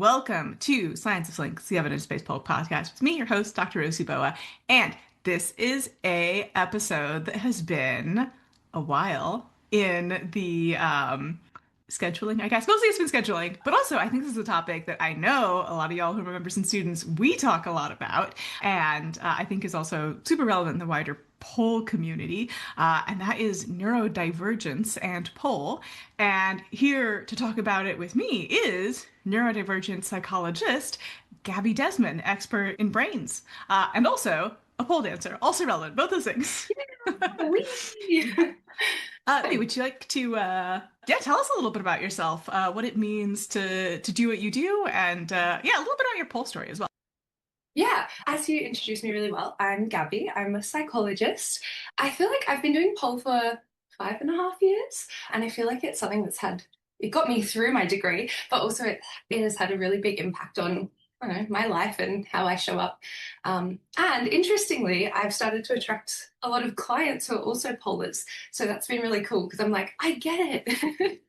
welcome to Science of Links, the evidence-based pole podcast with me, your host, Dr. Rosie Boa. And this is a episode that has been a while in the scheduling, I guess. Mostly it's been scheduling, but also I think this is a topic that I know a lot of y'all who are members and students, we talk a lot about, and I think is also super relevant in the wider pole community, and that is neurodivergence and pole. And here to talk about it with me is neurodivergent psychologist Gabby Desmond, expert in brains, and also a pole dancer, also relevant, both those things. Whee! Gabby, would you like to tell us a little bit about yourself, what it means to do what you do, and a little bit about your pole story as well. Yeah, as you introduced me really well, I'm Gabby. I'm a psychologist. I feel like I've been doing pole for 5.5 years, and I feel like it's something it got me through my degree, but also it has had a really big impact on, I don't know, my life and how I show up. And interestingly, I've started to attract a lot of clients who are also polers. So that's been really cool because I'm like, I get it.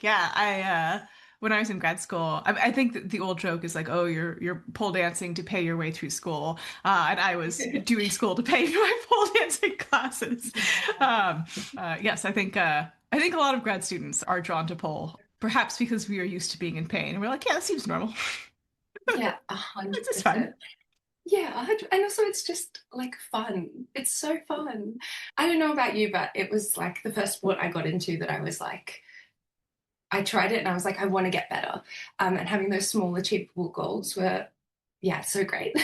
Yeah, I when I was in grad school, I think that the old joke is like, oh, you're pole dancing to pay your way through school, and I was doing school to pay for my pole dancing classes. Yes, I think a lot of grad students are drawn to pole, perhaps because we are used to being in pain, and we're like, yeah, that seems normal. Yeah, It's hundred just fun. percent. Yeah, 100, and also it's just like fun. It's so fun. I don't know about you, but it was like the first sport I got into that I was like, I tried it and I was like, I want to get better. And having those small achievable goals were, yeah, so great.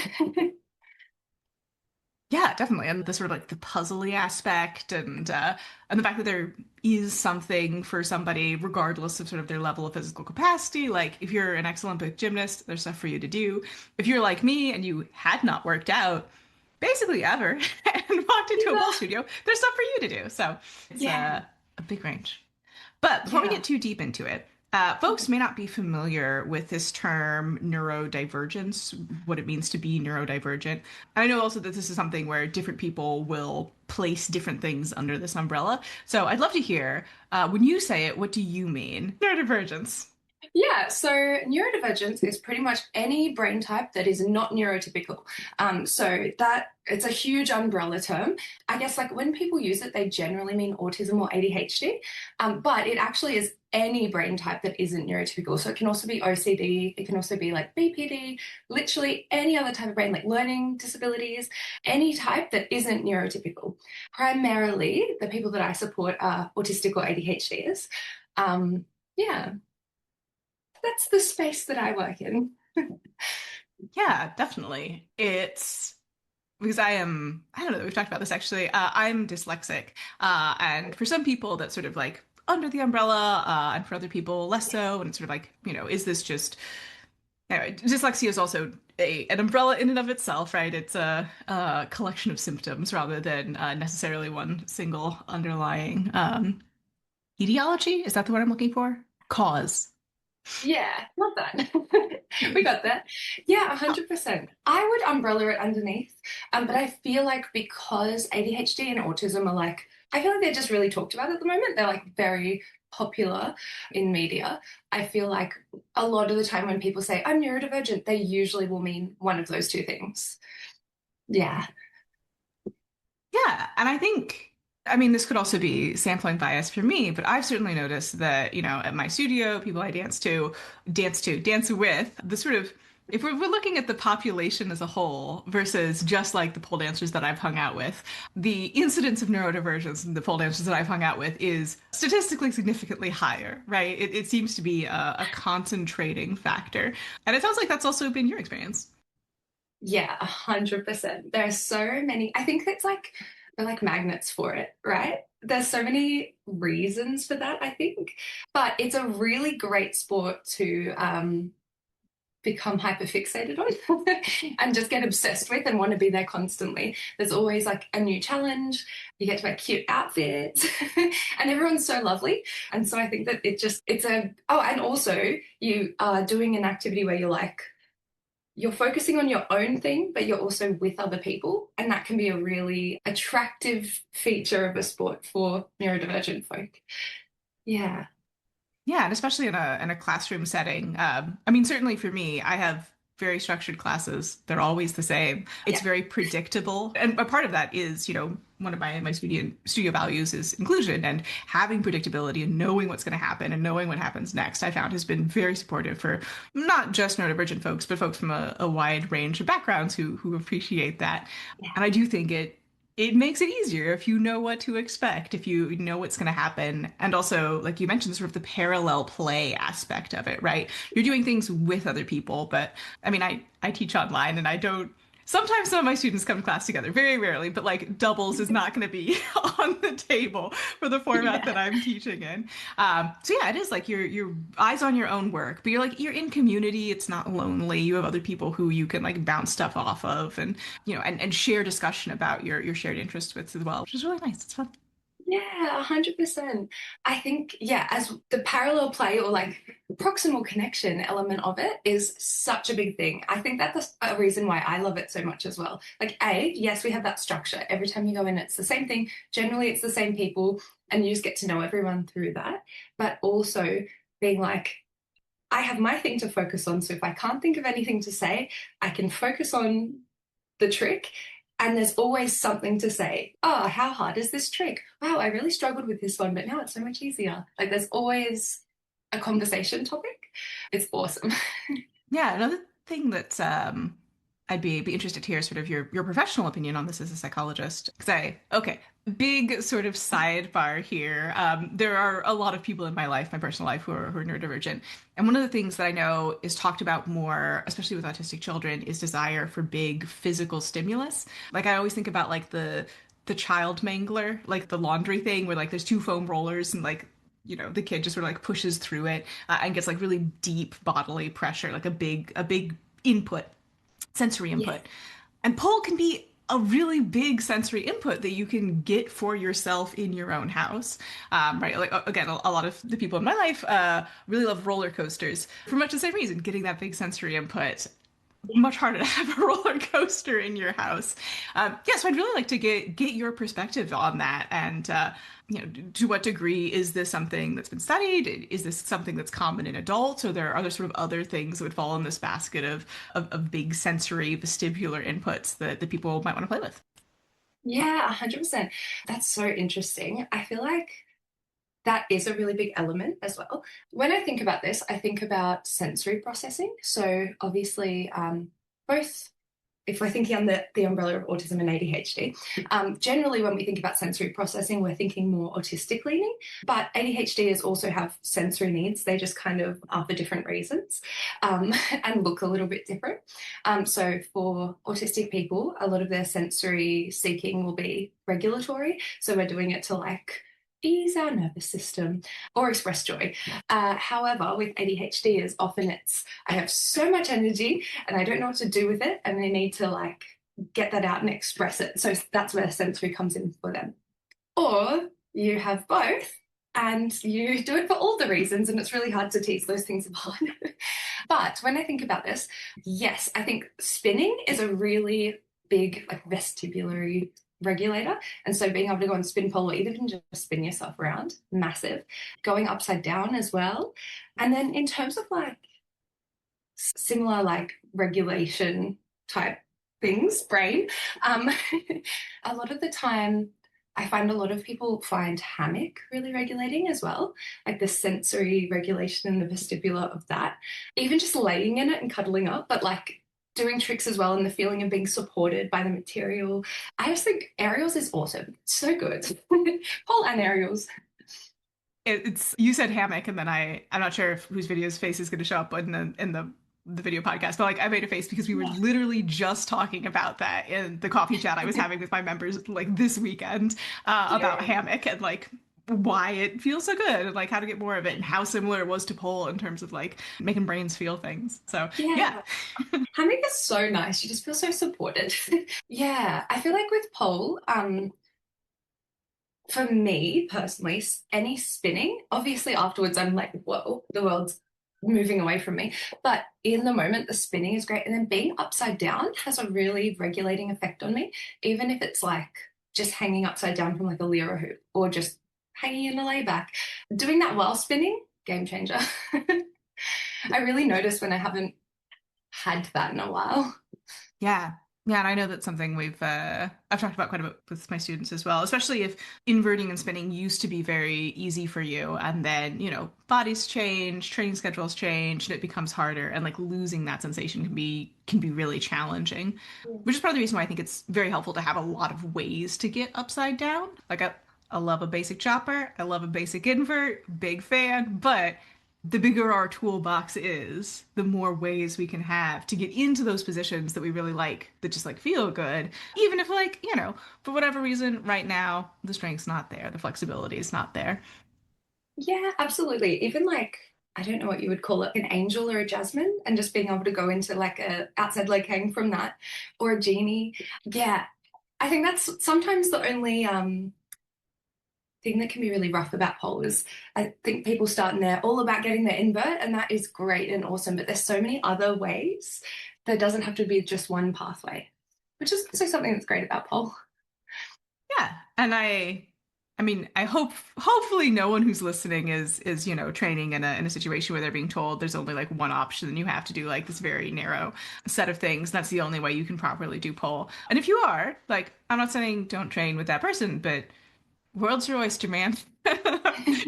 Yeah, definitely. And the sort of like the puzzly aspect and the fact that there is something for somebody regardless of sort of their level of physical capacity. Like if you're an ex-Olympic gymnast, there's stuff for you to do. If you're like me and you had not worked out basically ever and walked into a pole Yeah, studio, there's stuff for you to do. So it's yeah, a big range. But before we yeah. get too deep into it, folks may not be familiar with this term neurodivergence, what it means to be neurodivergent. I know also that this is something where different people will place different things under this umbrella. So I'd love to hear, when you say it, what do you mean? Neurodivergence. Yeah, so neurodivergence is pretty much any brain type that is not neurotypical. So that it's a huge umbrella term. I guess like when people use it, they generally mean autism or ADHD, but it actually is any brain type that isn't neurotypical. So it can also be OCD, it can also be like BPD, literally any other type of brain, like learning disabilities, any type that isn't neurotypical. Primarily, the people that I support are autistic or ADHDers. Yeah, that's the space that I work in. Yeah, definitely. It's because I don't know, we've talked about this actually. I'm dyslexic. And for some people that's sort of like under the umbrella, and for other people less so. And it's sort of like, is this just, anyway, dyslexia is also an umbrella in and of itself, right? It's a collection of symptoms rather than necessarily one single underlying etiology. Is that the word I'm looking for? Cause. Yeah, love that. We got that. Yeah, 100%. I would umbrella it underneath. But I feel like because ADHD and autism are like, I feel like they're just really talked about at the moment. They're like very popular in media. I feel like a lot of the time when people say I'm neurodivergent, they usually will mean one of those two things. Yeah. Yeah, and I think, I mean, this could also be sampling bias for me, but I've certainly noticed that, at my studio, people I dance with, the sort of, if we're looking at the population as a whole versus just like the pole dancers that I've hung out with, the incidence of neurodivergence in the pole dancers that I've hung out with is statistically significantly higher, right? It seems to be a concentrating factor. And it sounds like that's also been your experience. Yeah, 100%. There are so many. I think it's like they're like magnets for it, right? There's so many reasons for that, I think. But it's a really great sport to become hyperfixated on and just get obsessed with and want to be there constantly. There's always like a new challenge. You get to wear cute outfits and everyone's so lovely. And so I think that and also you are doing an activity where you're focusing on your own thing, but you're also with other people. And that can be a really attractive feature of a sport for neurodivergent folk. Yeah. Yeah, and especially in a classroom setting. I mean, certainly for me, I have very structured classes. They're always the same. It's Yeah. very predictable, and a part of that is, one of my studio values is inclusion, and having predictability and knowing what's going to happen and knowing what happens next. I found has been very supportive for not just neurodivergent folks, but folks from a wide range of backgrounds who appreciate that. And I do think it makes it easier if you know what to expect, if you know what's going to happen. And also, like you mentioned, sort of the parallel play aspect of it, right? You're doing things with other people, but I mean, I teach online and I don't. Sometimes some of my students come to class together, very rarely, but like doubles is not going to be on the table for the format that Yeah. I'm teaching in. So yeah, it is like you're eyes on your own work, but you're in community. It's not lonely. You have other people who you can like bounce stuff off of, and and share discussion about your shared interests with as well, which is really nice. It's fun. Yeah, 100%. I think, yeah, as the parallel play or like proximal connection element of it is such a big thing. I think that's a reason why I love it so much as well. Like, yes, we have that structure. Every time you go in, it's the same thing. Generally, it's the same people, and you just get to know everyone through that. But also being like, I have my thing to focus on. So if I can't think of anything to say, I can focus on the trick. And there's always something to say. Oh, how hard is this trick? Wow, I really struggled with this one, but now it's so much easier. Like there's always a conversation topic. It's awesome. Yeah, another thing that I'd be interested to hear sort of your professional opinion on this as a psychologist. Because okay, big sort of sidebar here. There are a lot of people in my life, my personal life, who are neurodivergent, and one of the things that I know is talked about more, especially with autistic children, is desire for big physical stimulus. Like I always think about like the child mangler, like the laundry thing where like there's two foam rollers and like the kid just sort of like pushes through it and gets like really deep bodily pressure, like a big input, sensory Yes. input. And pull can be a really big sensory input that you can get for yourself in your own house, right? Like again, a lot of the people in my life really love roller coasters for much the same reason. Getting that big sensory input, much harder to have a roller coaster in your house. Yeah, so I'd really like to get your perspective on that, and to what degree is this something that's been studied? Is this something that's common in adults, or are there sort of other things that would fall in this basket of big sensory vestibular inputs that people might want to play with? Yeah, 100%. That's so interesting. I feel like that is a really big element as well. When I think about this, I think about sensory processing. So obviously, both if we're thinking under the umbrella of autism and ADHD, generally when we think about sensory processing, we're thinking more autistic leaning. But ADHDers also have sensory needs. They just kind of are for different reasons and look a little bit different. So for autistic people, a lot of their sensory seeking will be regulatory. So we're doing it to like ease our nervous system or express joy. However, with ADHD, is often it's I have so much energy and I don't know what to do with it, and they need to like get that out and express it. So that's where sensory comes in for them. Or you have both and you do it for all the reasons, and it's really hard to tease those things apart. But when I think about this, yes, I think spinning is a really big like vestibulary regulator. And so being able to go and spin pole or even just spin yourself around, massive. Going upside down as well. And then in terms of like similar like regulation type things, brain, um, a lot of the time I find a lot of people find hammock really regulating as well, like the sensory regulation and the vestibular of that. Even just laying in it and cuddling up, but like doing tricks as well and the feeling of being supported by the material. I just think aerials is awesome. So good. Paul and aerials. It's you said hammock, and then I'm not sure if whose video's face is going to show up in the video podcast, but like I made a face because we were literally just talking about that in the coffee chat I was having with my members like this weekend about Yeah. hammock and like why it feels so good and like how to get more of it and how similar it was to pole in terms of like making brains feel things. So yeah. Yeah. Hammock is so nice. You just feel so supported. Yeah. I feel like with pole, for me personally, any spinning, obviously afterwards I'm like, whoa, the world's moving away from me. But in the moment, the spinning is great. And then being upside down has a really regulating effect on me, even if it's like just hanging upside down from like a Lira hoop or just hanging in a layback. Doing that while spinning game changer. I really notice when I haven't had that in a while. Yeah. Yeah, and I know that's something I've talked about quite a bit with my students as well, especially if inverting and spinning used to be very easy for you, and then, bodies change, training schedules change, and it becomes harder, and like losing that sensation can be really challenging. Which is part of the reason why I think it's very helpful to have a lot of ways to get upside down. Like I love a basic chopper, I love a basic invert, big fan, but the bigger our toolbox is, the more ways we can have to get into those positions that we really like, that just like feel good. Even if, like, for whatever reason, right now, the strength's not there, the flexibility is not there. Yeah, absolutely. Even like, I don't know what you would call it, an angel or a jasmine, and just being able to go into like a outside leg hang from that, or a genie. Yeah, I think that's sometimes the only thing that can be really rough about pole is I think people start and they're all about getting their invert, and that is great and awesome, but there's so many other ways. There doesn't have to be just one pathway, which is also something that's great about pole. Yeah. And I mean, hopefully no one who's listening is, training in a situation where they're being told there's only like one option and you have to do like this very narrow set of things. That's the only way you can properly do pole. And if you are, like, I'm not saying don't train with that person, but world's your oyster, man.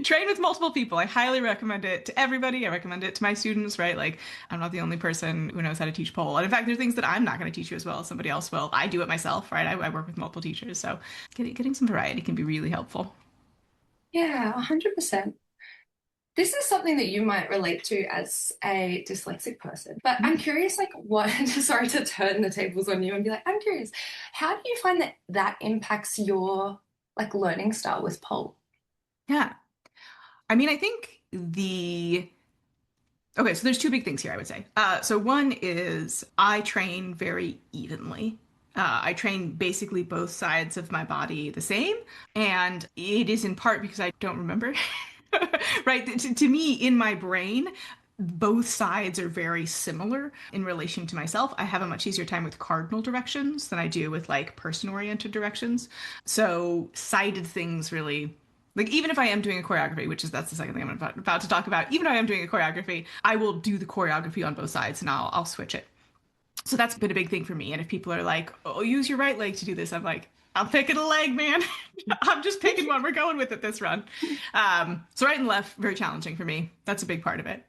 Train with multiple people. I highly recommend it to everybody. I recommend it to my students, right? Like, I'm not the only person who knows how to teach pole. And in fact, there are things that I'm not going to teach you as well as somebody else will. I do it myself, right? I work with multiple teachers. So getting some variety can be really helpful. Yeah, 100%. This is something that you might relate to as a dyslexic person, but I'm Mm. curious, like, what, sorry to turn the tables on you and be like, I'm curious, how do you find that that impacts your like learning style with pole? Yeah. I mean, I think okay, so there's two big things here, I would say. So one is I train very evenly. I train basically both sides of my body the same, and it is in part because I don't remember. Right? To me, in my brain, both sides are very similar in relation to myself. I have a much easier time with cardinal directions than I do with like person-oriented directions. So sighted things really, like, even if I am doing a choreography, which is that's the second thing I'm about to talk about, even if I am doing a choreography, I will do the choreography on both sides and I'll switch it. So that's been a big thing for me. And if people are like, "Oh, use your right leg to do this," I'm like, "I'm picking a leg, man. I'm just picking one. We're going with it this run." So right and left, very challenging for me. That's a big part of it.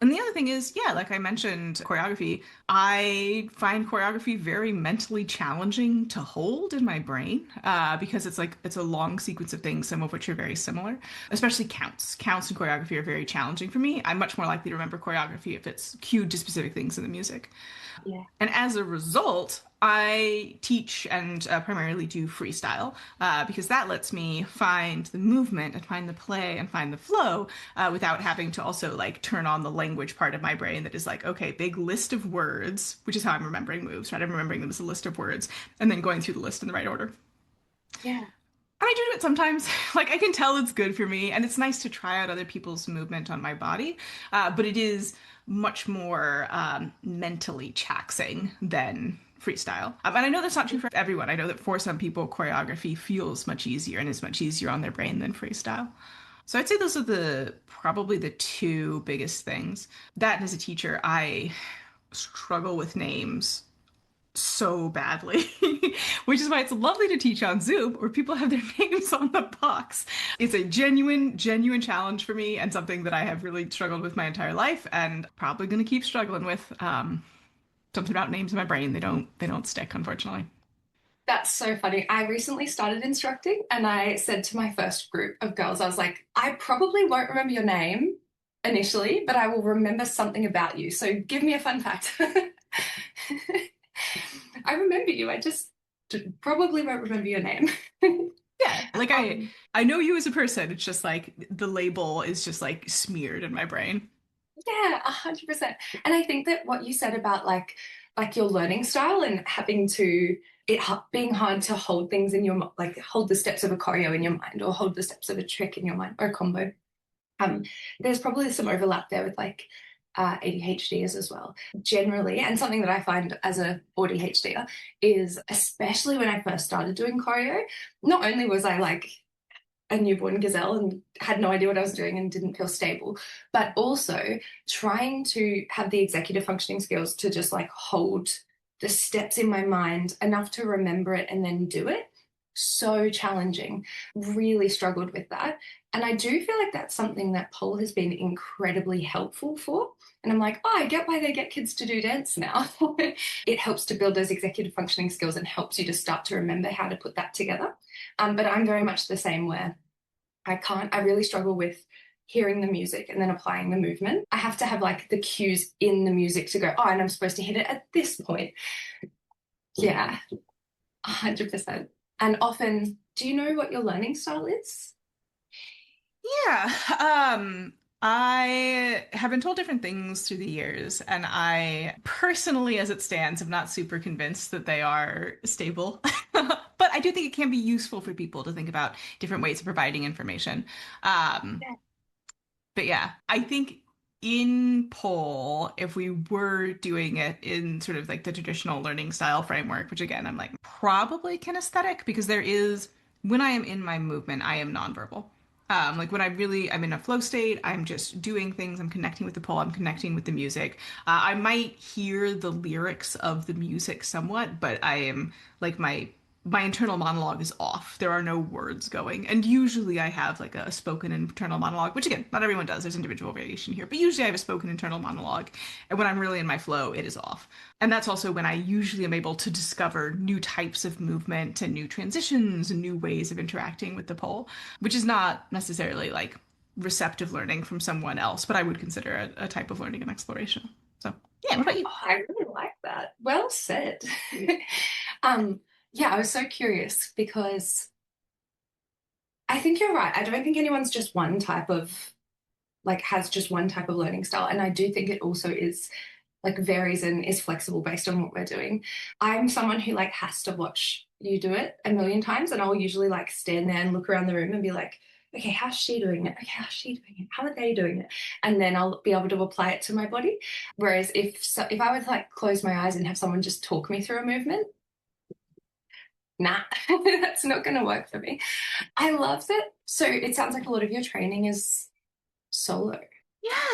And the other thing is, yeah, like I mentioned, choreography. I find choreography very mentally challenging to hold in my brain because it's a long sequence of things, some of which are very similar. Especially counts. Counts in choreography are very challenging for me. I'm much more likely to remember choreography if it's cued to specific things in the music. Yeah. And as a result, I teach and primarily do freestyle because that lets me find the movement and find the play and find the flow without having to also like turn on the language part of my brain that is like, okay, big list of words, which is how I'm remembering moves, right? I'm remembering them as a list of words and then going through the list in the right order. Yeah. And I do it sometimes. Like I can tell it's good for me, and it's nice to try out other people's movement on my body. But it is much more mentally taxing than freestyle. And I know that's not true for everyone. I know that for some people, choreography feels much easier and is much easier on their brain than freestyle. So I'd say those are the probably the two biggest things. That and as a teacher, I struggle with names so badly, which is why it's lovely to teach on Zoom where people have their names on the box. It's a genuine challenge for me and something that I have really struggled with my entire life and probably going to keep struggling with. Something about names in my brain, they don't stick, unfortunately. That's so funny. I recently started instructing and I said to my first group of girls, I was like, I probably won't remember your name initially, but I will remember something about you. So give me a fun fact. I remember you. I just probably won't remember your name. Yeah, like I um, I know you as a person. It's just like the label is just like smeared in my brain. yeah, 100%. And I think that what you said about like your learning style and having to it being hard to hold things in your like hold the steps of a choreo in your mind or hold the steps of a trick in your mind or a combo. Um, there's probably some overlap there with like ADHDers as well, generally. And something that I find as a ADHDer is, especially when I first started doing choreo, not only was I like a newborn gazelle and had no idea what I was doing and didn't feel stable. But also trying to have the executive functioning skills to just like hold the steps in my mind enough to remember it and then do it. So challenging. Really struggled with that. And I do feel like that's something that pole has been incredibly helpful for. And I'm like, oh, I get why they get kids to do dance now. It helps to build those executive functioning skills and helps you to start to remember how to put that together. But I'm very much the same where I really struggle with hearing the music and then applying the movement. I have to have like the cues in the music to go, oh, and I'm supposed to hit it at this point. Yeah, 100%. And often, do you know what your learning style is? Yeah. I have been told different things through the years, and I personally, as it stands, am not super convinced that they are stable. But I do think it can be useful for people to think about different ways of providing information. Um, Yeah. but yeah, I think in poll, if we were doing it in sort of like the traditional learning style framework, which again, I'm like probably kinesthetic because there is, when I am in my movement, I am nonverbal. Like when I'm in a flow state, I'm just doing things, I'm connecting with the poll, I'm connecting with the music. I might hear the lyrics of the music somewhat, but I am like my internal monologue is off. There are no words going. And usually I have like a spoken internal monologue, which again, not everyone does. There's individual variation here, but usually I have a spoken internal monologue. And when I'm really in my flow, it is off. And that's also when I usually am able to discover new types of movement and new transitions and new ways of interacting with the pole, which is not necessarily like receptive learning from someone else, but I would consider a type of learning and exploration. So, yeah, what Yeah, about you? oh, I really like that. Well said. um, yeah, I was so curious because I think you're right. I don't think anyone's just one type of like has just one type of learning style. And I do think it also is like varies and is flexible based on what we're doing. I'm someone who like has to watch you do it a million times, and I'll usually like stand there and look around the room and be like, okay, how's she doing it? Okay, how's she doing it? How are they doing it? And then I'll be able to apply it to my body. Whereas if I would like close my eyes and have someone just talk me through a movement, nah, that's not going to work for me. I love that. So it sounds like a lot of your training is solo.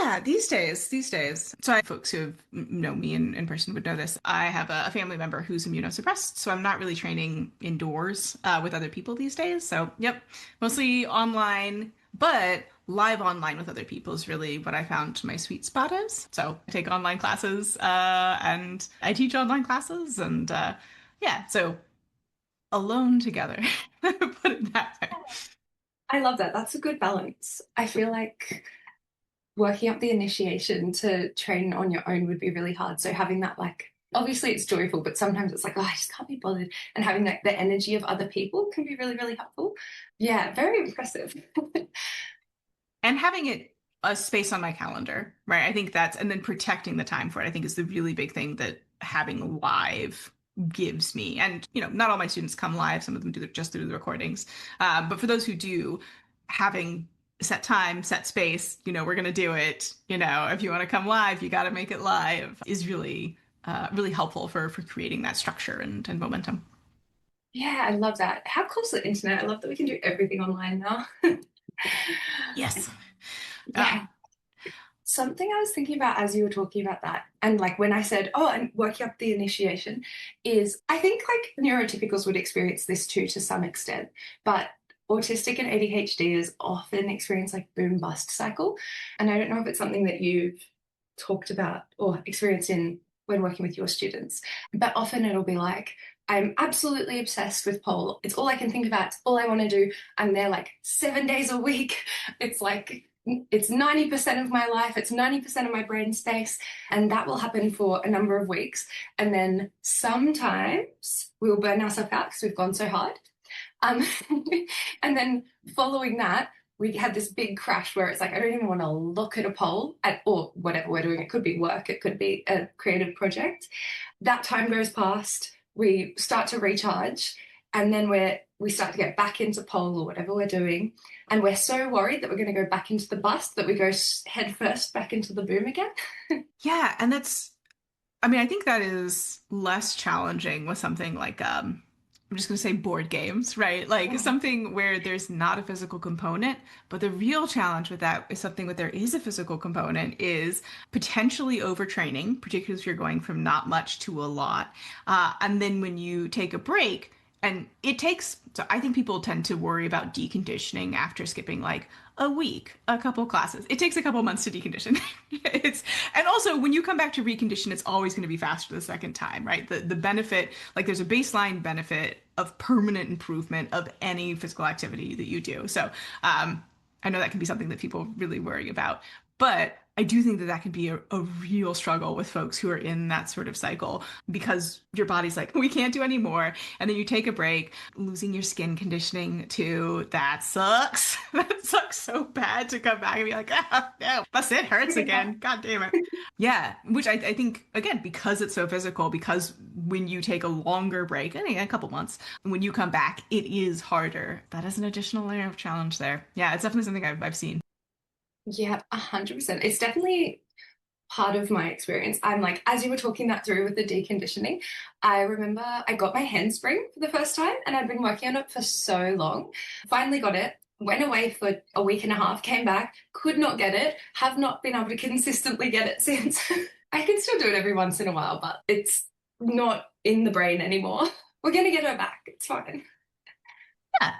Yeah, these days. So I folks who have know me in person would know this. I have a family member who's immunosuppressed, so I'm not really training indoors with other people these days. So, yep, mostly online, but live online with other people is really what I found my sweet spot is. So I take online classes and I teach online classes, and yeah, so alone together, put it that way. I love that. That's a good balance. I feel like working up the initiation to train on your own would be really hard. So having that like obviously it's joyful, but sometimes it's like, oh, I just can't be bothered. And having like the energy of other people can be really, really helpful. Yeah, very impressive. And having it a space on my calendar, right? I think that's, and then protecting the time for it, I think is the really big thing that having live gives me. And, not all my students come live. Some of them do it just through the recordings. But for those who do, having set time, set space, we're going to do it. If you want to come live, you got to make it live is really, really helpful for creating that structure and momentum. Yeah, I love that. How cool is the internet? I love that we can do everything online now. Yes. Yeah. Something I was thinking about as you were talking about that, and like when I said, oh, and working up the initiation, is I think like neurotypicals would experience this too to some extent, but autistic and ADHDers often experience like boom bust cycle. And I don't know if it's something that you've talked about or experienced in when working with your students, but often it'll be like, I'm absolutely obsessed with pole. It's all I can think about. It's all I want to do. I'm there like 7 days a week. It's like it's 90% of my life, it's 90% of my brain space, and that will happen for a number of weeks. And then sometimes we will burn ourselves out because we've gone so hard. Um, and then following that, we had this big crash where it's like, I don't even want to look at a poll or whatever we're doing. It could be work, it could be a creative project. That time goes past, we start to recharge, and then we start to get back into pole or whatever we're doing, and we're so worried that we're going to go back into the bust that we go head first back into the boom again. Yeah, and I mean, I think that is less challenging with something like I'm just going to say board games, right? Like Oh, something where there's not a physical component, but the real challenge with that is something where there is a physical component is potentially overtraining, particularly if you're going from not much to a lot. And then when you take a break, and it takes, so I think people tend to worry about deconditioning after skipping like a week, a couple classes. It takes a couple months to decondition. It's and also when you come back to recondition, it's always going to be faster the second time, right? The benefit, like there's a baseline benefit of permanent improvement of any physical activity that you do. So I know that can be something that people really worry about, but I do think that that can be a real struggle with folks who are in that sort of cycle because your body's like, we can't do anymore. And then you take a break, losing your skin conditioning too. That sucks. That sucks so bad to come back and be like, ah, no, my skin hurts yeah. again. God damn it. Yeah, which I think, again, because it's so physical, because when you take a longer break, I think a couple months, when you come back, it is harder. That is an additional layer of challenge there. Yeah, it's definitely something I've seen. Yeah, 100%. It's definitely part of my experience. I'm like, as you were talking that through with the deconditioning, I remember I got my handspring for the first time and I'd been working on it for so long. Finally got it, went away for a week and a half, came back, could not get it, have not been able to consistently get it since. I can still do it every once in a while, but it's not in the brain anymore. We're going to get her back. It's fine. Yeah,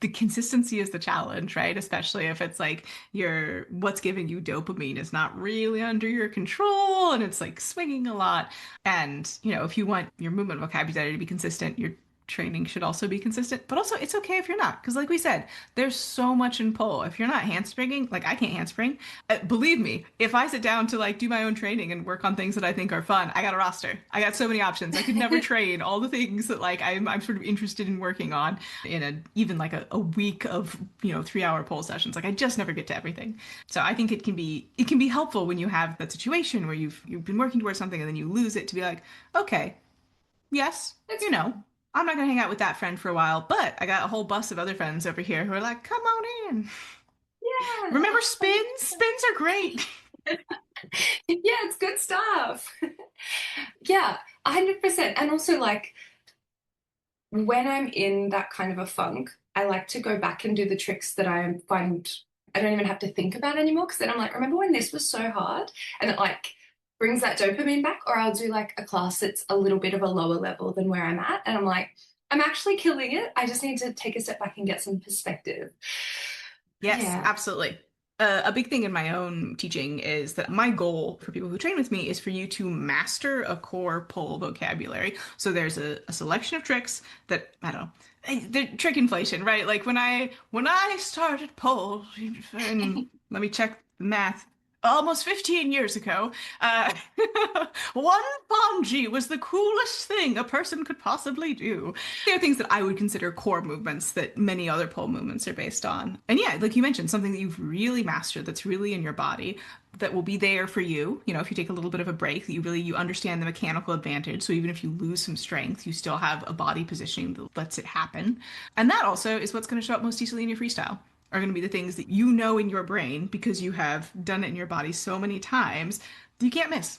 the consistency is the challenge, right? Especially if it's like your what's giving you dopamine is not really under your control and it's like swinging a lot. And, if you want your movement vocabulary to be consistent, your training should also be consistent. But also, it's okay if you're not, because like we said, there's so much in pull. If you're not handspringing, like I can't handspring. Believe me, if I sit down to like do my own training and work on things that I think are fun, I got a roster. I got so many options. I could never train all the things that like I'm sort of interested in working on in even like a week of 3 hour pull sessions. Like I just never get to everything. So I think it can be helpful when you have that situation where you've been working towards something and then you lose it to be like, okay, yes, It's I'm not gonna hang out with that friend for a while, but I got a whole bus of other friends over here who are like, come on in. yeah, Remember spins? 100%. Spins are great. Yeah, it's good stuff. Yeah, 100%. And also, like, when I'm in that kind of a funk, I like to go back and do the tricks that I find I don't even have to think about anymore. Because then I'm like, remember when this was so hard? And it like brings that dopamine back. Or I'll do like a class that's a little bit of a lower level than where I'm at. And I'm like, I'm actually killing it. I just need to take a step back and get some perspective. Yes, Yeah. absolutely. A big thing in my own teaching is that my goal for people who train with me is for you to master a core pole vocabulary. So there's a selection of tricks that I don't know. The trick inflation, right? Like when I started pole, and let me check the math. Almost 15 years ago, uh, one bungee was the coolest thing a person could possibly do. There are things that I would consider core movements that many other pole movements are based on. And yeah, like you mentioned, something that you've really mastered that's really in your body that will be there for you. If you take a little bit of a break, that you understand the mechanical advantage. So even if you lose some strength, you still have a body positioning that lets it happen. And that also is what's going to show up most easily in your freestyle. Are going to be the things that you know in your brain because you have done it in your body so many times that you can't miss.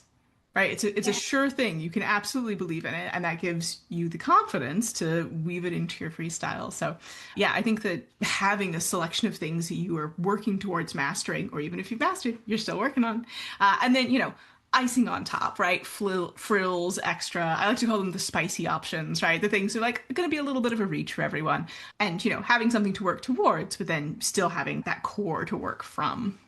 Right? It's a Yeah. sure thing. You can absolutely believe in it, and that gives you the confidence to weave it into your freestyle. So, yeah, I think that having a selection of things that you are working towards mastering, or even if you've mastered, you're still working on, and then icing on top, right? Frills, extra. I like to call them the spicy options, right? The things that are like going to be a little bit of a reach for everyone, and having something to work towards, but then still having that core to work from.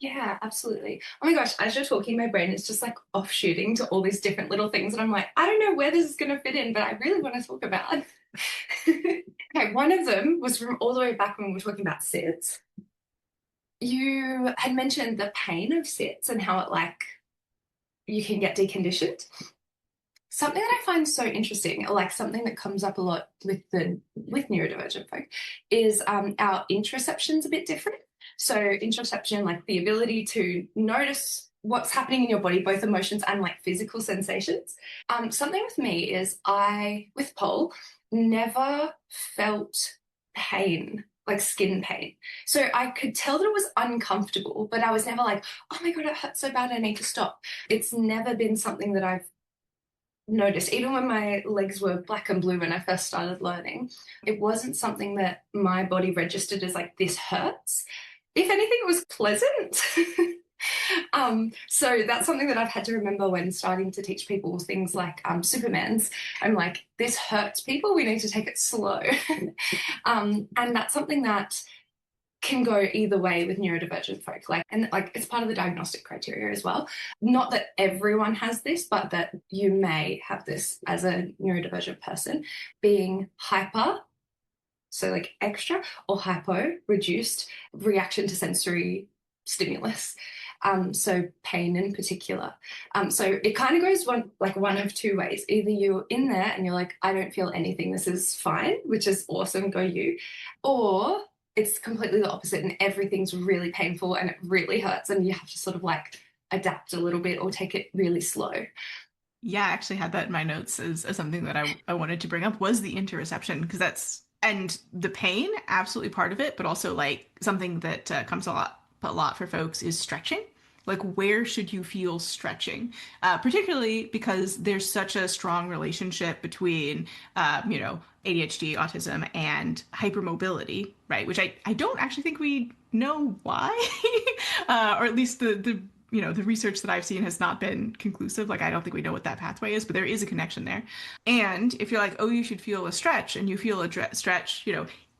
Yeah, absolutely. Oh my gosh, as you're talking, my brain is just like offshooting to all these different little things. And I'm like, I don't know where this is going to fit in, but I really want to talk about. Okay, one of them was from all the way back when we were talking about sits. You had mentioned the pain of sits and how it like you can get deconditioned. Something that I find so interesting, or like something that comes up a lot with neurodivergent folk, is our interoception's a bit different. So interoception, like the ability to notice what's happening in your body, both emotions and like physical sensations. Something with me is with pole, never felt pain, like skin pain. So I could tell that it was uncomfortable, but I was never like, oh my God, it hurts so bad, I need to stop. It's never been something that I've noticed, even when my legs were black and blue when I first started learning, it wasn't something that my body registered as like, this hurts. If anything, it was pleasant. So that's something that I've had to remember when starting to teach people things like Superman's. I'm like, this hurts people. We need to take it slow. And that's something that can go either way with neurodivergent folk. And it's part of the diagnostic criteria as well. Not that everyone has this, but that you may have this as a neurodivergent person, being hyper, so like extra, or hypo, reduced reaction to sensory stimulus. So pain in particular. So it kind of goes one of two ways. Either you're in there and you're like, I don't feel anything, this is fine, which is awesome, go you. Or it's completely the opposite and everything's really painful and it really hurts and you have to sort of like adapt a little bit or take it really slow. Yeah, I actually had that in my notes as something that I wanted to bring up was the interoception because and the pain, absolutely part of it, but also like something that comes a lot for folks is stretching. Like, where should you feel stretching? Particularly because there's such a strong relationship between, ADHD, autism, and hypermobility, right? Which I don't actually think we know why, or at least the research that I've seen has not been conclusive. Like, I don't think we know what that pathway is, but there is a connection there. And if you're like, oh, you should feel a stretch, and you feel a stretch,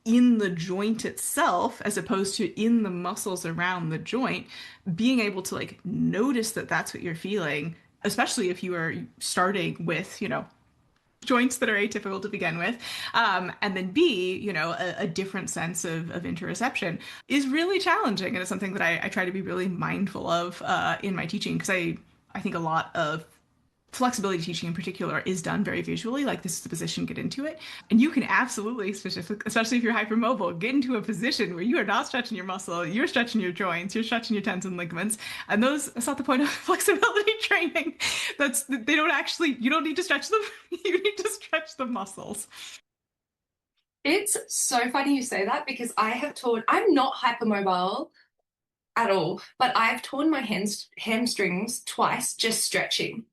in the joint itself, as opposed to in the muscles around the joint, being able to like notice that that's what you're feeling, especially if you are starting with, joints that are atypical to begin with, and then B, a different sense of interoception is really challenging. And it's something that I try to be really mindful of in my teaching because I think a lot of flexibility teaching in particular is done very visually. Like, this is the position, get into it. And you can absolutely, especially if you're hypermobile, get into a position where you are not stretching your muscle, you're stretching your joints, you're stretching your tendons and ligaments. And that's not the point of flexibility training. You don't need to stretch them. You need to stretch the muscles. It's so funny you say that because I'm not hypermobile at all, but I've torn my hamstrings twice just stretching.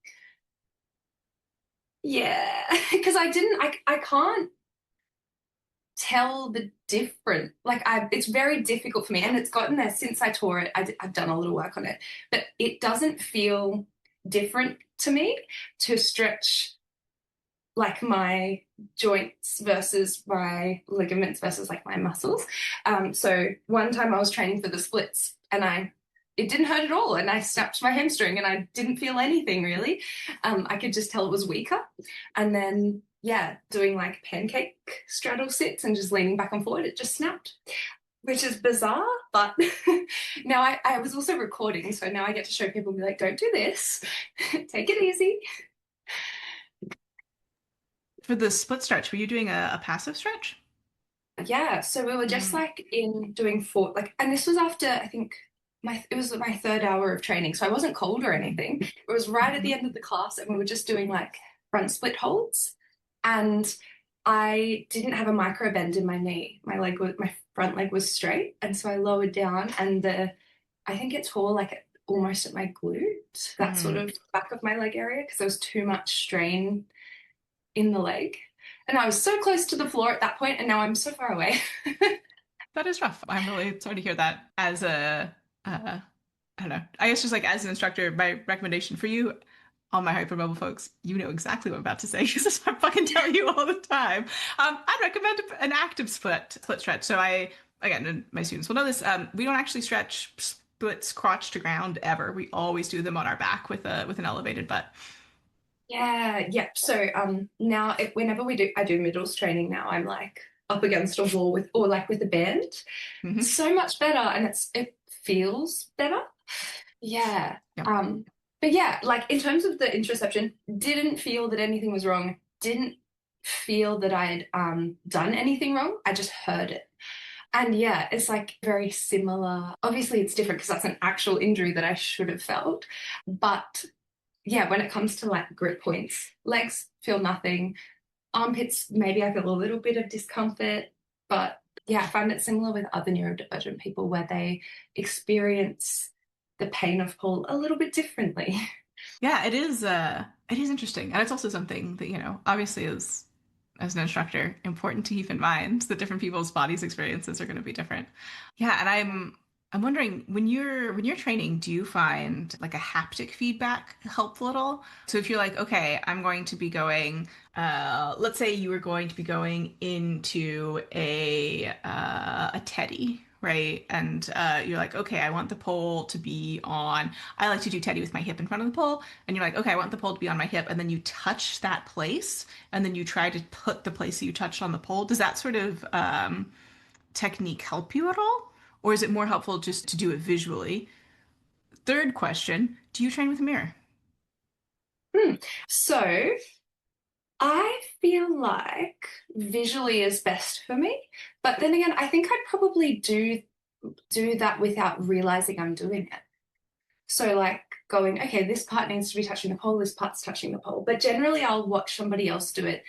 Yeah, because I can't tell the difference. It's very difficult for me, and it's gotten there since I tore it. I've done a little work on it, but it doesn't feel different to me to stretch like my joints versus my ligaments versus like my muscles. So one time I was training for the splits and it didn't hurt at all. And I snapped my hamstring and I didn't feel anything really. I could just tell it was weaker. And then, yeah, doing like pancake straddle sits and just leaning back and forward, it just snapped, which is bizarre. But now I was also recording. So now I get to show people and be like, don't do this. Take it easy. For the split stretch, were you doing a passive stretch? Yeah, so we were just like in doing and this was after I think it was my third hour of training, so I wasn't cold or anything. It was right at the end of the class, and we were just doing like front split holds, and I didn't have a micro bend in my knee. My front leg was straight, and so I lowered down, and I think it tore like almost at my glute, that sort of back of my leg area, because there was too much strain in the leg. And I was so close to the floor at that point, and now I'm so far away. That is rough. I'm really sorry to hear that. As I don't know, I guess just like as an instructor, my recommendation for you, all my hypermobile folks, you know exactly what I'm about to say because that's what I fucking tell you all the time. I'd recommend an active split stretch. So again, my students will know this. We don't actually stretch splits crotch to ground ever. We always do them on our back with an elevated butt. Yeah. So now whenever I do middles training now, I'm like up against a wall with a band. So much better, and it feels better. Yeah. Yeah. But yeah, like in terms of the interoception, didn't feel that anything was wrong. Didn't feel that I'd done anything wrong. I just heard it. And yeah, it's like very similar. Obviously, it's different because that's an actual injury that I should have felt. But yeah, when it comes to like grip points, legs feel nothing. Armpits, maybe I feel a little bit of discomfort. But yeah, I find it similar with other neurodivergent people where they experience the pain of pull a little bit differently. Yeah, it is. It is interesting. And it's also something that, obviously as an instructor, important to keep in mind that different people's bodies' experiences are going to be different. Yeah, and I'm wondering when you're training, do you find like a haptic feedback helpful at all? So if you're like, okay, I'm going to be going, let's say you were going to be going into a teddy, right? And you're like, okay, I want the pole to be on. I like to do teddy with my hip in front of the pole, and you're like, okay, I want the pole to be on my hip, and then you touch that place, and then you try to put the place that you touched on the pole. Does that sort of technique help you at all? Or is it more helpful just to do it visually? Third question, do you train with a mirror? Hmm. So I feel like visually is best for me, but then again, I think I'd probably do that without realizing I'm doing it. So like going, okay, this part needs to be touching the pole, this part's touching the pole. But generally I'll watch somebody else do it,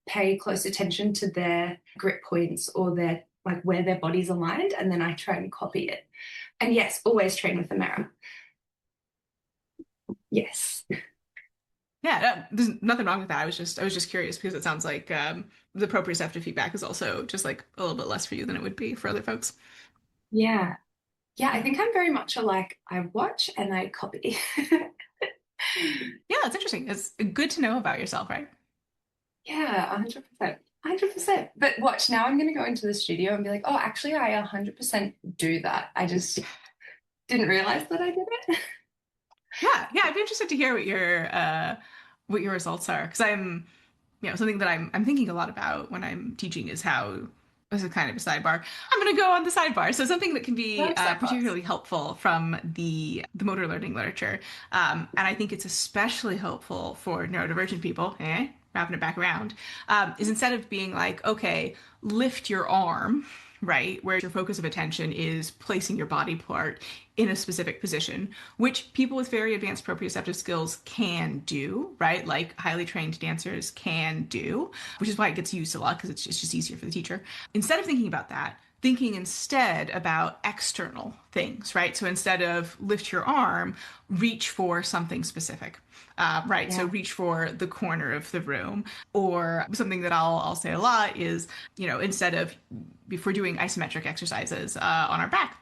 pay close attention to their grip points or their like where their body's aligned, and then I try and copy it. And yes, always train with the mirror. Yes. Yeah, no, there's nothing wrong with that. I was just curious because it sounds like the proprioceptive feedback is also just like a little bit less for you than it would be for other folks. Yeah. Yeah, I Yeah. think I'm very much alike. I watch and I copy. Yeah, it's interesting. It's good to know about yourself, right? Yeah, 100%. 100%. But watch, now I'm going to go into the studio and be like, oh, actually, I 100% do that. I just didn't realize that I did it. Yeah, yeah, I'd be interested to hear what your results are because something that I'm thinking a lot about when I'm teaching is how this is kind of a sidebar. I'm going to go on the sidebar. So something that can be Love sidebars. particularly helpful from the motor learning literature, and I think it's especially helpful for neurodivergent people. Wrapping it back around, is instead of being like, okay, lift your arm, right, where your focus of attention is placing your body part in a specific position, which people with very advanced proprioceptive skills can do, right? Like highly trained dancers can do, which is why it gets used a lot because it's just easier for the teacher. Instead of thinking about that, thinking instead about external things, right? So instead of lift your arm, reach for something specific. Right, so Yeah. reach for the corner of the room, or something that I'll say a lot is, instead of if we're doing isometric exercises on our back,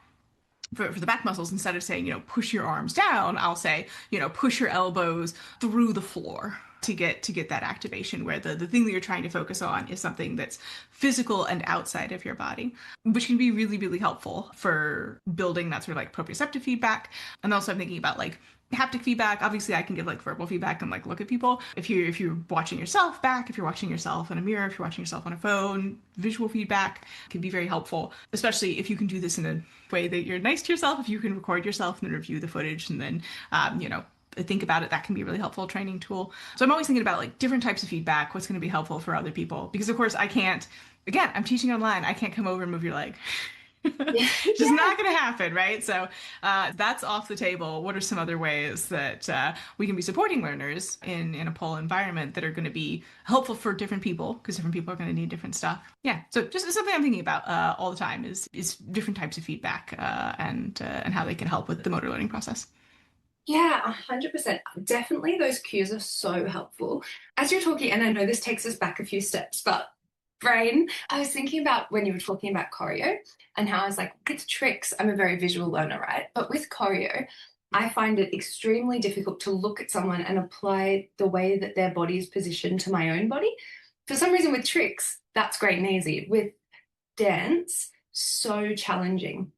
for the back muscles, instead of saying, push your arms down, I'll say, push your elbows through the floor to get that activation where the thing that you're trying to focus on is something that's physical and outside of your body, which can be really, really helpful for building that sort of like proprioceptive feedback. And also I'm thinking about like haptic feedback. Obviously I can give like verbal feedback and like look at people. If you're watching yourself back, if you're watching yourself in a mirror, if you're watching yourself on a phone, visual feedback can be very helpful, especially if you can do this in a way that you're nice to yourself. If you can record yourself and then review the footage and then think about it, that can be a really helpful training tool. So I'm always thinking about like different types of feedback, what's going to be helpful for other people, because of course I can't, again, I'm teaching online, I can't come over and move your leg. Yeah. Just Yeah. not going to happen, right? So that's off the table. What are some other ways that we can be supporting learners in a pole environment that are going to be helpful for different people? Because different people are going to need different stuff. Yeah. So just something I'm thinking about all the time is different types of feedback and how they can help with the motor learning process. Yeah, 100%. Definitely those cues are so helpful. As you're talking, and I know this takes us back a few steps, but brain, I was thinking about when you were talking about choreo and how I was like, with tricks, I'm a very visual learner, right? But with choreo, I find it extremely difficult to look at someone and apply the way that their body is positioned to my own body. For some reason, with tricks, that's great and easy. With dance, so challenging.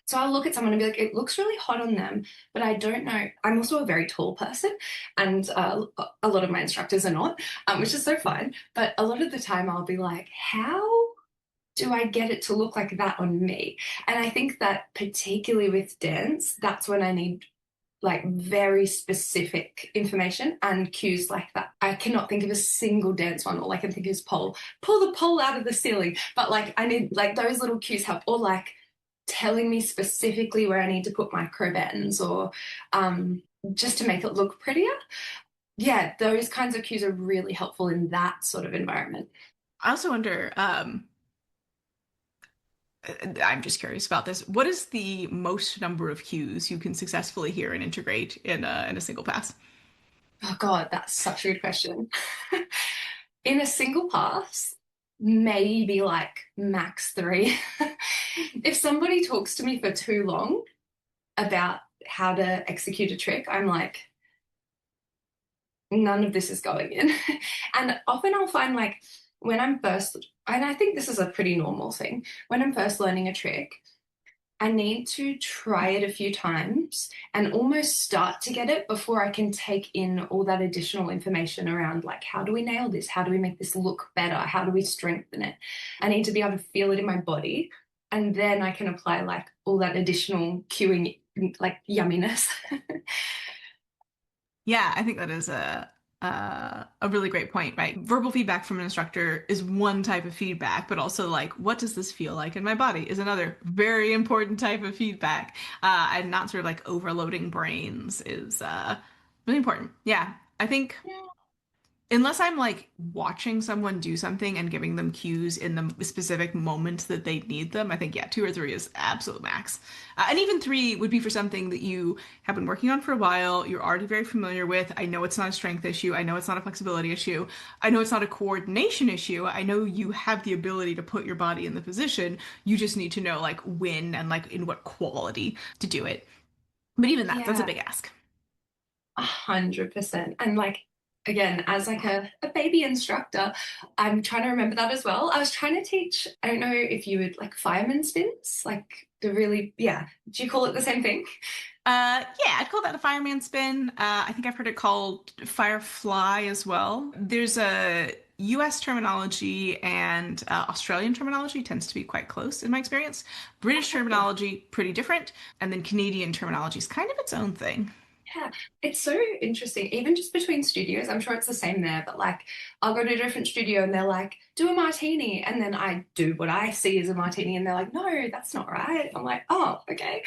So I'll look at someone and be like, it looks really hot on them, but I don't know. I'm also a very tall person, and a lot of my instructors are not, which is so fun. But a lot of the time, I'll be like, how do I get it to look like that on me? And I think that particularly with dance, that's when I need like very specific information and cues like that. I cannot think of a single dance one. All I can think is pole. Pull the pole out of the ceiling. But like I need like those little cues help, or like telling me specifically where I need to put micro bends or just to make it look prettier. Yeah, those kinds of cues are really helpful in that sort of environment. I also wonder, I'm just curious about this. What is the most number of cues you can successfully hear and integrate in a single pass? Oh God, that's such a good question. In a single pass, maybe like max three. If somebody talks to me for too long about how to execute a trick, I'm like, none of this is going in. And often I'll find like when I'm first, and I think this is a pretty normal thing, when I'm first learning a trick, I need to try it a few times and almost start to get it before I can take in all that additional information around like, how do we nail this? How do we make this look better? How do we strengthen it? I need to be able to feel it in my body. And then I can apply like all that additional cueing, like yumminess. Yeah, I think that is a really great point, right? Verbal feedback from an instructor is one type of feedback, but also like, what does this feel like in my body is another very important type of feedback. And not sort of like overloading brains is really important. Yeah, I think unless I'm like watching someone do something and giving them cues in the specific moment that they need them, I think, yeah, two or three is absolute max. And even three would be for something that you have been working on for a while, you're already very familiar with. I know it's not a strength issue. I know it's not a flexibility issue. I know it's not a coordination issue. I know you have the ability to put your body in the position. You just need to know like when and like in what quality to do it. But even that's a Yeah. big ask. 100%. And like, again, as like a baby instructor, I'm trying to remember that as well. I was trying to teach, I don't know if you would like fireman spins, like the really, yeah. Do you call it the same thing? Yeah, I'd call that a fireman spin. I think I've heard it called firefly as well. There's a US terminology and Australian terminology tends to be quite close in my experience. British Okay, yeah. terminology, pretty different. And then Canadian terminology is kind of its own thing. Yeah, it's so interesting. Even just between studios, I'm sure it's the same there, but like I'll go to a different studio and they're like, do a martini. And then I do what I see as a martini and they're like, no, that's not right. I'm like, oh, okay.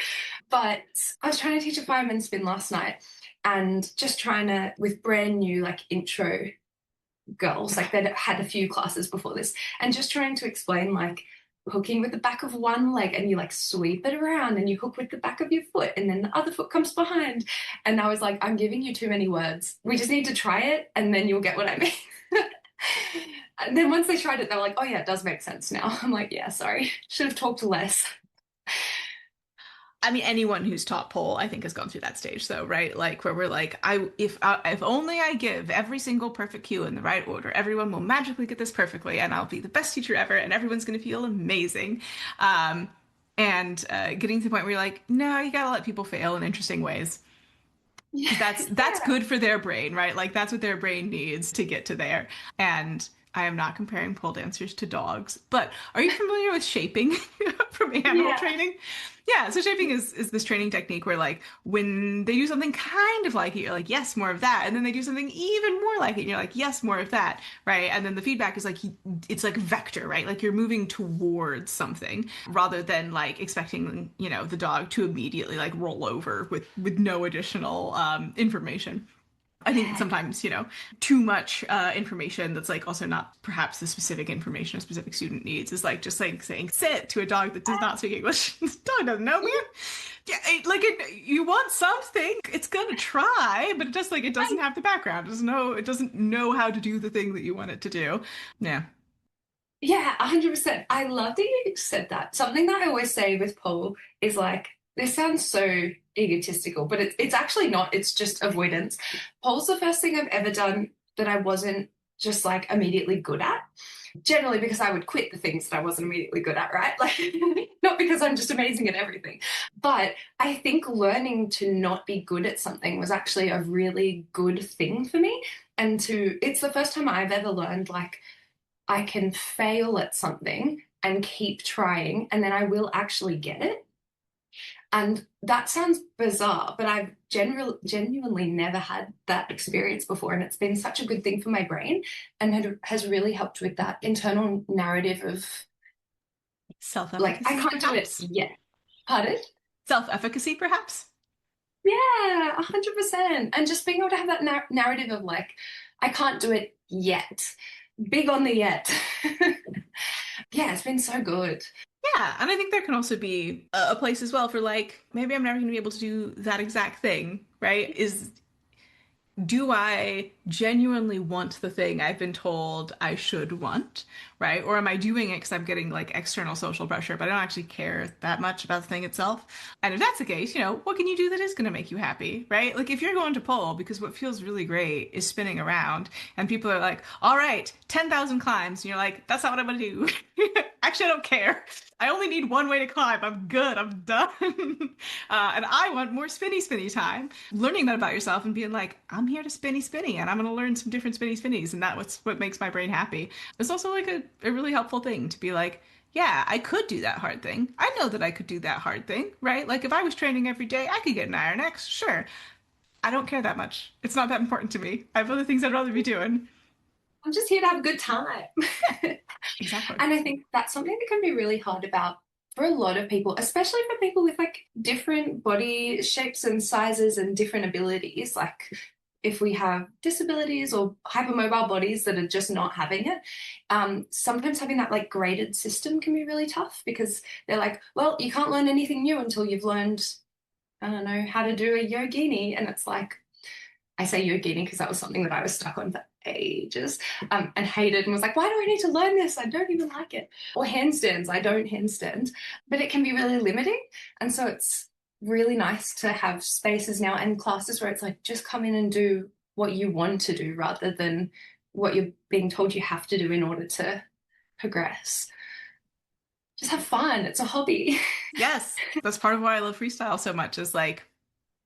But I was trying to teach a fireman spin last night and just trying to, with brand new like intro girls, like they'd had a few classes before this, and just trying to explain like hooking with the back of one leg and you like sweep it around and you hook with the back of your foot and then the other foot comes behind. And I was like, I'm giving you too many words. We just need to try it and then you'll get what I mean. And then once they tried it, they were like, oh yeah, it does make sense now. I'm like, yeah, sorry. Should have talked less. I mean, anyone who's taught pole, I think, has gone through that stage, though, right? Like where we're like, if only I give every single perfect cue in the right order, everyone will magically get this perfectly, and I'll be the best teacher ever, and everyone's going to feel amazing. Um, and getting to the point where you're like, no, you gotta let people fail in interesting ways Yeah. because that's Yeah. good for their brain, right? Like that's what their brain needs to get to there. And I am not comparing pole dancers to dogs, but are you familiar with shaping from animal Yeah. training? Yeah, so shaping is this training technique where like when they do something kind of like it, you're like, yes, more of that. And then they do something even more like it, and you're like, yes, more of that, right? And then the feedback is like it's like vector, right? Like you're moving towards something rather than like expecting, the dog to immediately like roll over with no additional information. I think Yeah. sometimes, too much information that's like also not perhaps the specific information a specific student needs is like just like saying sit to a dog that does not speak English. This dog doesn't know, man. Yeah, you want something, it's gonna try, but it just like it doesn't have the background. It doesn't know how to do the thing that you want it to do. Yeah. Yeah, 100%. I love that you said that. Something that I always say with Paul is like, this sounds so egotistical, but it's actually not. It's just avoidance. Paul's the first thing I've ever done that I wasn't just like immediately good at. Generally because I would quit the things that I wasn't immediately good at, right? Like, not because I'm just amazing at everything. But I think learning to not be good at something was actually a really good thing for me. It's the first time I've ever learned like, I can fail at something and keep trying, and then I will actually get it. And that sounds bizarre, but I've genuinely never had that experience before. And it's been such a good thing for my brain and has really helped with that internal narrative of like, I Self-efficacy, can't do it perhaps. yet. Pardon? Self-efficacy, perhaps. Yeah, 100%. And just being able to have that narrative of like, I can't do it yet. Big on the yet. Yeah, it's been so good. Yeah, and I think there can also be a place as well for like maybe I'm never going to be able to do that exact thing, right? Is do I genuinely want the thing I've been told I should want, right? Or am I doing it because I'm getting like external social pressure, but I don't actually care that much about the thing itself? And if that's the case, what can you do that is going to make you happy, right? Like if you're going to pole because what feels really great is spinning around and people are like, all right, 10,000 climbs. And you're like, that's not what I'm going to do. Actually, I don't care. I only need one way to climb. I'm good. I'm done. And I want more spinny, spinny time. Learning that about yourself and being like, I'm here to spinny, spinny, and I'm going to learn some different spinny, spinnies. And that's what makes my brain happy. It's also like a really helpful thing to be like, yeah, I could do that hard thing. I know that I could do that hard thing, right? Like if I was training every day, I could get an Iron X. Sure. I don't care that much. It's not that important to me. I have other things I'd rather be doing. I'm just here to have a good time. Exactly. And I think that's something that can be really hard about for a lot of people, especially for people with like different body shapes and sizes and different abilities. Like if we have disabilities or hypermobile bodies that are just not having it, sometimes having that like graded system can be really tough because they're like, well, you can't learn anything new until you've learned, I don't know, how to do a yogini. And it's like, I say yogini because that was something that I was stuck on for ages and hated and was like, why do I need to learn this? I don't even like it. Or handstands. I don't handstand, but it can be really limiting. And so it's really nice to have spaces now and classes where it's like, just come in and do what you want to do rather than what you're being told you have to do in order to progress. Just have fun. It's a hobby. Yes, that's part of why I love freestyle so much is like,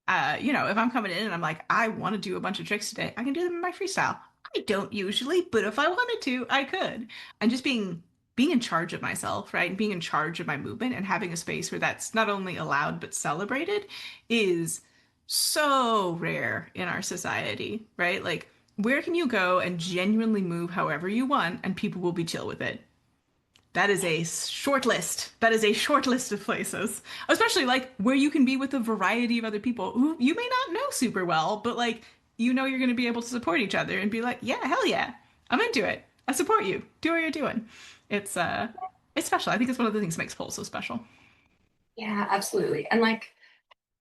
if I'm coming in and I'm like, I want to do a bunch of tricks today, I can do them in my freestyle. I don't usually, but if I wanted to, I could. And just being in charge of myself, right? And being in charge of my movement and having a space where that's not only allowed but celebrated is so rare in our society, right? Like, where can you go and genuinely move however you want and people will be chill with it? That is a short list. That is a short list of places, especially like where you can be with a variety of other people who you may not know super well, but like you're going to be able to support each other and be like, yeah, hell yeah, I'm into it. I support you. Do what you're doing. It's uh, it's special. I think it's one of the things that makes pole so special. Yeah, absolutely. And like,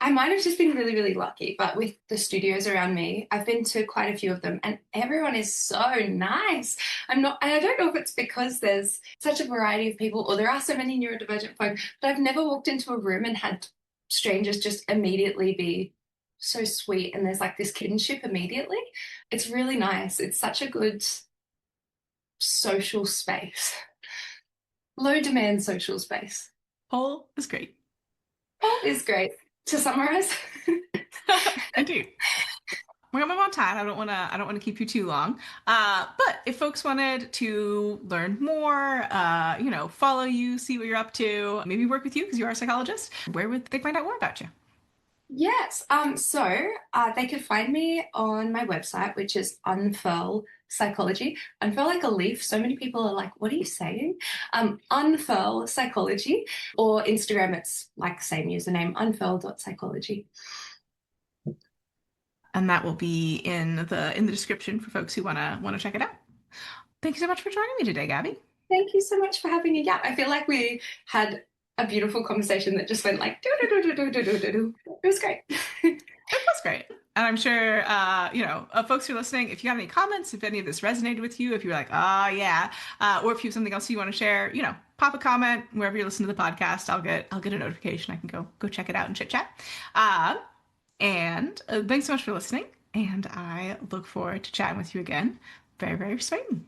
I might have just been really, really lucky, but with the studios around me, I've been to quite a few of them and everyone is so nice. And I don't know if it's because there's such a variety of people or there are so many neurodivergent folk, but I've never walked into a room and had strangers just immediately be so sweet and there's like this kinship immediately. It's really nice. It's such a good social space, low demand social space. Pole is great. Oh, is great. To summarize, Indeed. We're gonna move on time. I don't wanna keep you too long. But if folks wanted to learn more, follow you, see what you're up to, maybe work with you because you are a psychologist, where would they find out more about you? yes. They could find me on my website, which is Unfurl Psychology. Unfurl like a leaf. So many people are like, what are you saying? Unfurl Psychology. Or Instagram, it's like same username, unfurl.psychology. And that will be in the description for folks who wanna check it out. Thank you so much for joining me today, Gabby. Thank you so much for having me. Yeah, I feel like we had a beautiful conversation that just went like do do do do do do do do. It was great. It was great. And I'm sure, folks who are listening, if you have any comments, if any of this resonated with you, if you're like, oh, yeah, or if you have something else you want to share, pop a comment wherever you listen to the podcast. I'll get a notification. I can go check it out and chit chat. And thanks so much for listening. And I look forward to chatting with you again very, very soon.